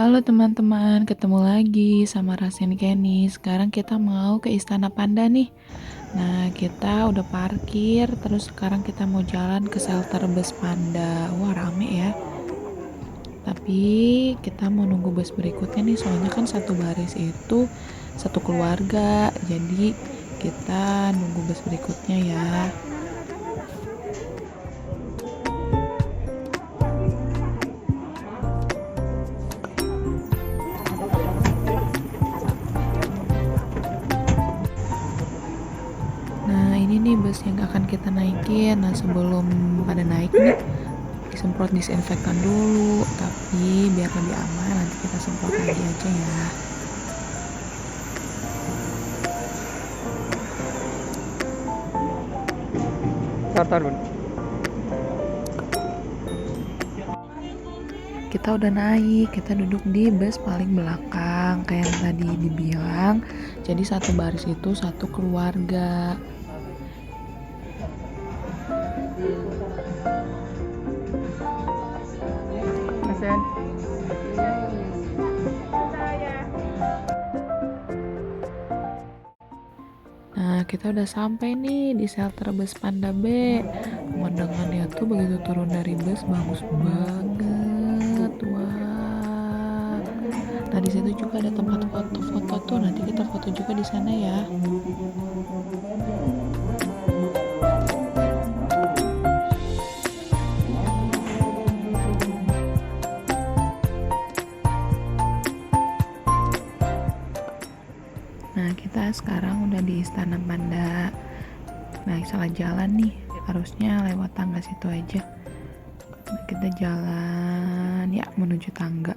Halo teman-teman, ketemu lagi sama Rasen Kenny. Sekarang kita mau ke Istana Panda nih. Nah, kita udah parkir, terus sekarang kita mau jalan ke shelter bus Panda. Wah, rame ya. Tapi kita mau nunggu bus berikutnya nih, soalnya kan satu baris itu satu keluarga. Jadi kita nunggu bus berikutnya ya. Nah, ini nih bus yang akan kita naikin. Nah, sebelum pada naik nih, disemprot disinfektan dulu, tapi biar lebih aman nanti kita semprot lagi aja ya. Satar bun. Kita udah naik, kita duduk di bus paling belakang kayak yang tadi dibilang. Jadi satu baris itu satu keluarga. Asen. Nah, kita udah sampai nih di shelter bus Panda B. Pemandangannya tuh begitu turun dari bus bagus banget. Wah. Nah, di situ juga ada tempat foto-foto tuh. Nanti kita foto juga di sana ya. Nah, kita sekarang udah di Istana Panda. Nah, salah jalan nih. Harusnya lewat tangga situ aja. Nah, kita jalan ya menuju tangga.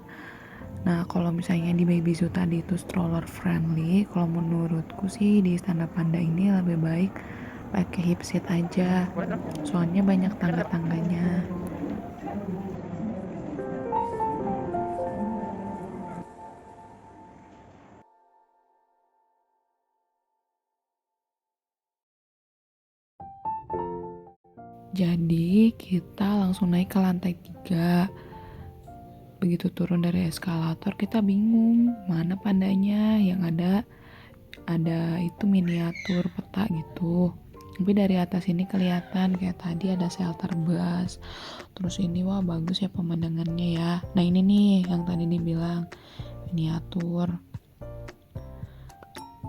Nah, kalau misalnya di Baby Zoo tadi itu stroller friendly, kalau menurutku sih di Istana Panda ini lebih baik pakai hip seat aja. Soalnya banyak tangga-tangganya. Jadi kita langsung naik ke lantai 3. Begitu turun dari eskalator kita bingung mana pandanya. Yang ada itu miniatur peta gitu. Tapi dari atas ini kelihatan kayak tadi ada shelter bus. Terus ini wah bagus ya pemandangannya ya. Nah ini nih yang tadi dibilang miniatur.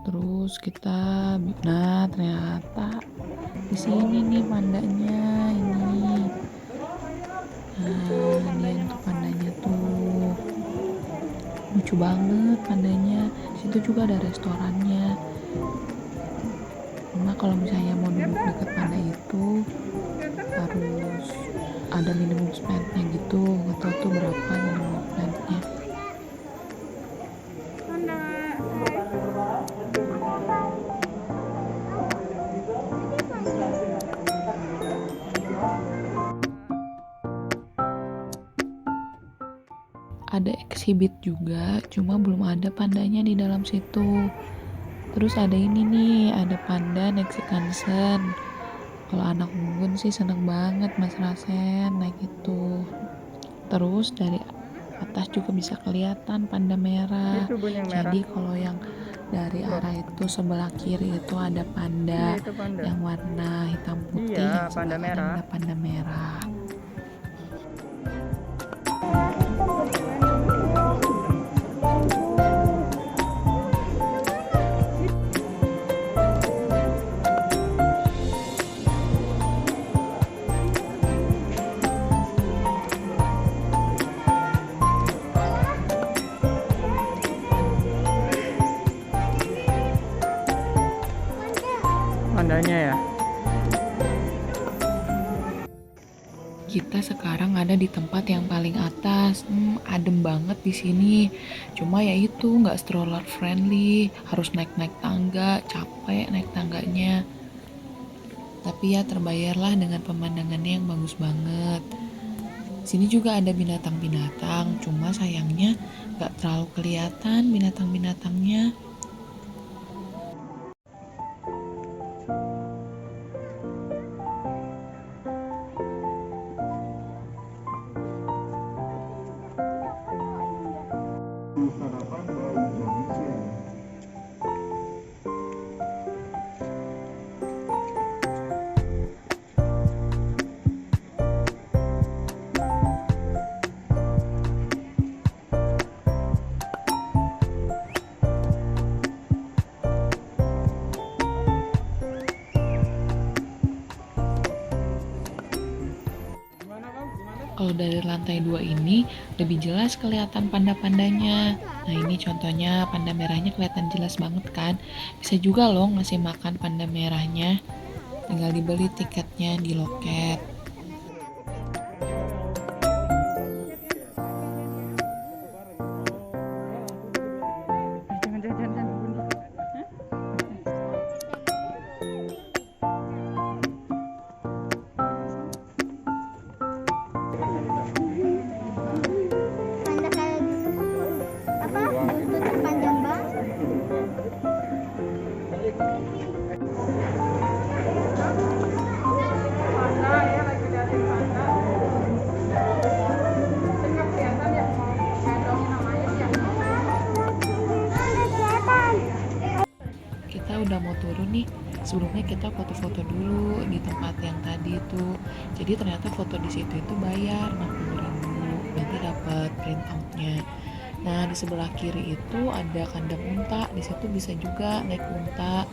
Terus kita, nah ternyata di sini nih pandanya ini. Nah ini tuh pandanya tuh lucu banget pandanya. Situ juga ada restorannya. Nah kalau misalnya mau duduk dekat panda itu harus ada minimum spendnya gitu. Nggak tahu tuh berapa minimum spendnya. Ada exhibit juga, cuma belum ada pandanya di dalam situ. Terus ada ini nih, ada panda naik Shinkansen. Kalau anak unggun sih seneng banget Mas Rasen naik itu. Terus dari atas juga bisa kelihatan panda merah. Itu bun yang merah. Jadi kalau yang dari arah itu sebelah kiri itu ada panda Iya, itu panda. yang warna hitam putih, Iya, yang panda sebelah kanan merah. ada panda merah. Pandanya ya. Kita sekarang ada di tempat yang paling atas. Adem banget di sini. Cuma ya itu nggak stroller friendly, harus naik-naik tangga, capek naik tangganya. Tapi ya terbayarlah dengan pemandangannya yang bagus banget. Sini juga ada binatang-binatang, cuma sayangnya nggak terlalu kelihatan binatang-binatangnya. Kalau dari lantai 2 ini lebih jelas kelihatan panda-pandanya. Nah ini contohnya panda merahnya kelihatan jelas banget kan. Bisa juga loh ngasih makan panda merahnya. Tinggal dibeli tiketnya di loket. Jangan. Panda kayak gitu apa buntutnya panjang banget. Kita udah mau turun nih. Sebelumnya kita foto-foto dulu di tempat yang tadi itu. Jadi ternyata foto di situ itu bayar 60.000. Nanti dapat printoutnya. Nah di sebelah kiri itu ada kandang unta. Di situ bisa juga naik unta.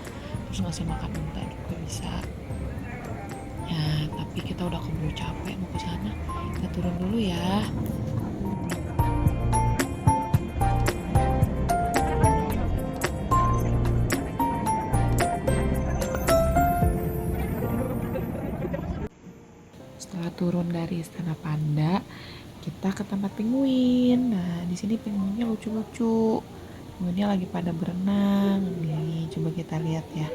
Terus ngasih makan unta juga bisa. Ya tapi kita udah keburu capek mau ke sana. Kita turun dulu ya. Setelah turun dari Istana Panda, kita ke tempat penguin. Nah, di sini penguinnya lucu-lucu. Penguinnya lagi pada berenang. Nih, coba kita lihat ya.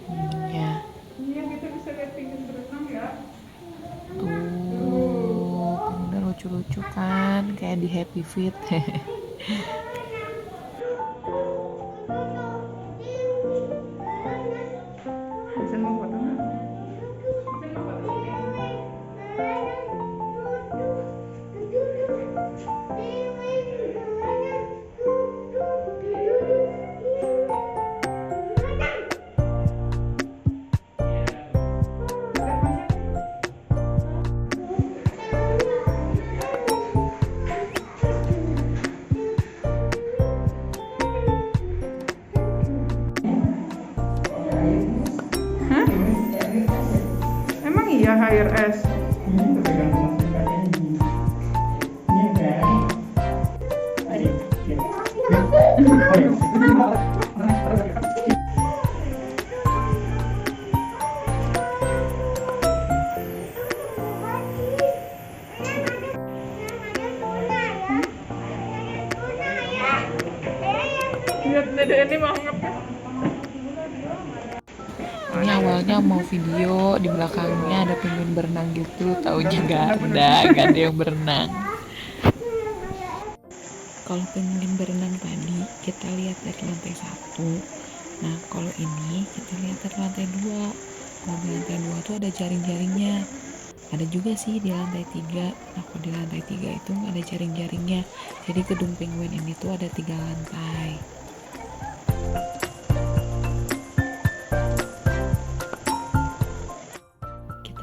Penguinnya. Iya, kita bisa lihat penguin berenang ya. Tuh, penguinnya lucu-lucu kan, kayak di Happy Feet. Bisa membuat apa? Hah? Emang iya HRS? Lihat dede ini banget. Ini awalnya mau video, di belakangnya ada penguin berenang gitu, taunya nggak ada yang berenang. Kalau penguin berenang tadi kita lihat dari lantai 1. Nah kalau ini kita lihat dari lantai 2. Kalau di lantai 2 tuh ada jaring-jaringnya. Ada juga sih di lantai 3. Nah kalau di lantai 3 itu nggak ada jaring-jaringnya. Jadi gedung penguin ini tuh ada 3 lantai.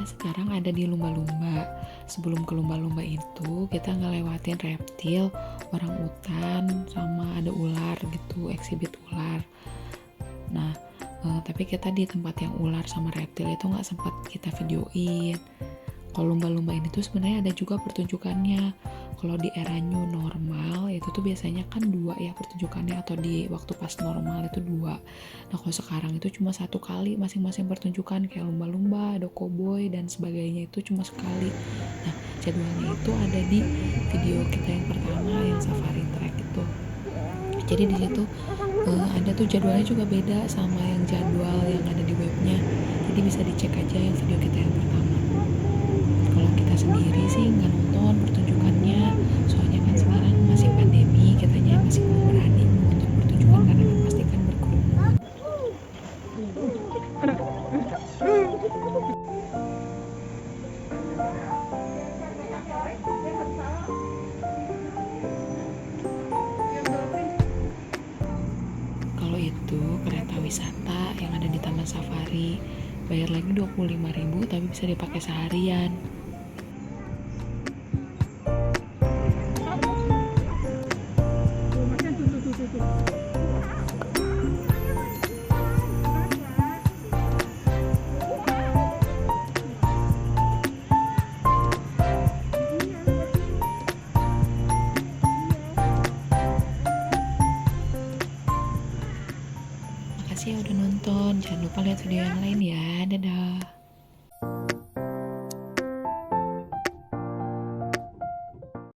Sekarang ada di lumba-lumba. Sebelum ke lumba-lumba itu kita ngelewatin reptil, orang utan, sama ada ular gitu, eksibit ular. Nah tapi kita di tempat yang ular sama reptil itu nggak sempat kita videoin. Kalau lumba-lumba ini tuh sebenarnya ada juga pertunjukannya. Kalau di era new normal itu tuh biasanya kan 2 ya pertunjukannya, atau di waktu pas normal itu 2. Nah kalau sekarang itu cuma 1 kali masing-masing pertunjukan, kayak lumba-lumba, ada koboi dan sebagainya itu cuma sekali. Nah jadwalnya itu ada di video kita yang pertama yang safari track itu. Jadi di situ ada tuh jadwalnya juga beda sama yang jadwal yang ada di webnya. Jadi bisa dicek aja yang video kita yang pertama. Kalau kita sendiri sih nggak nonton pertunjukannya, soalnya kan sekarang masih pandemi, kitanya masih belum berani nonton pertunjukan karena kan pasti kan berkerumun. Kalau itu kereta wisata yang ada di Taman Safari, bayar lagi 25.000 tapi bisa dipakai seharian. ya udah nonton. Jangan lupa lihat video yang lain ya. Dadah.